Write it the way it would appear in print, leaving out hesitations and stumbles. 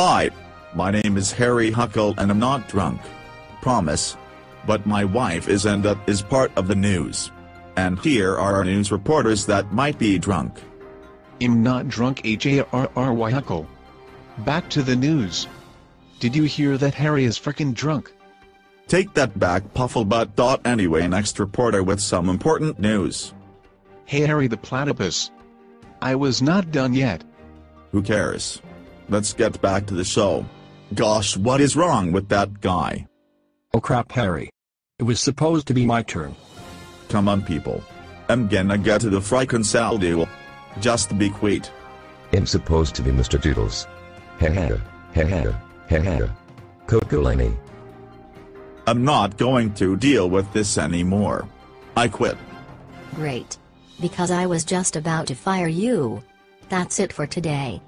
Hi. My name is Harry Huckle and I'm not drunk. Promise. But my wife is, and that is part of the news. And here are our news reporters that might be drunk. I'm not drunk, Harry Huckle. Back to the news. Did you hear that Harry is frickin' drunk? Take that back, Pufflebutt. Anyway, next reporter with some important news. Hey Harry the Platypus. I was not done yet. Who cares? Let's get back to the show. Gosh, what is wrong with that guy? Oh crap, Harry. It was supposed to be my turn. Come on people. I'm gonna get to the frickin' saldo. Just be quiet. I'm supposed to be Mr. Doodles. Coco-Lani. I'm not going to deal with this anymore. I quit. Great. Because I was just about to fire you. That's it for today.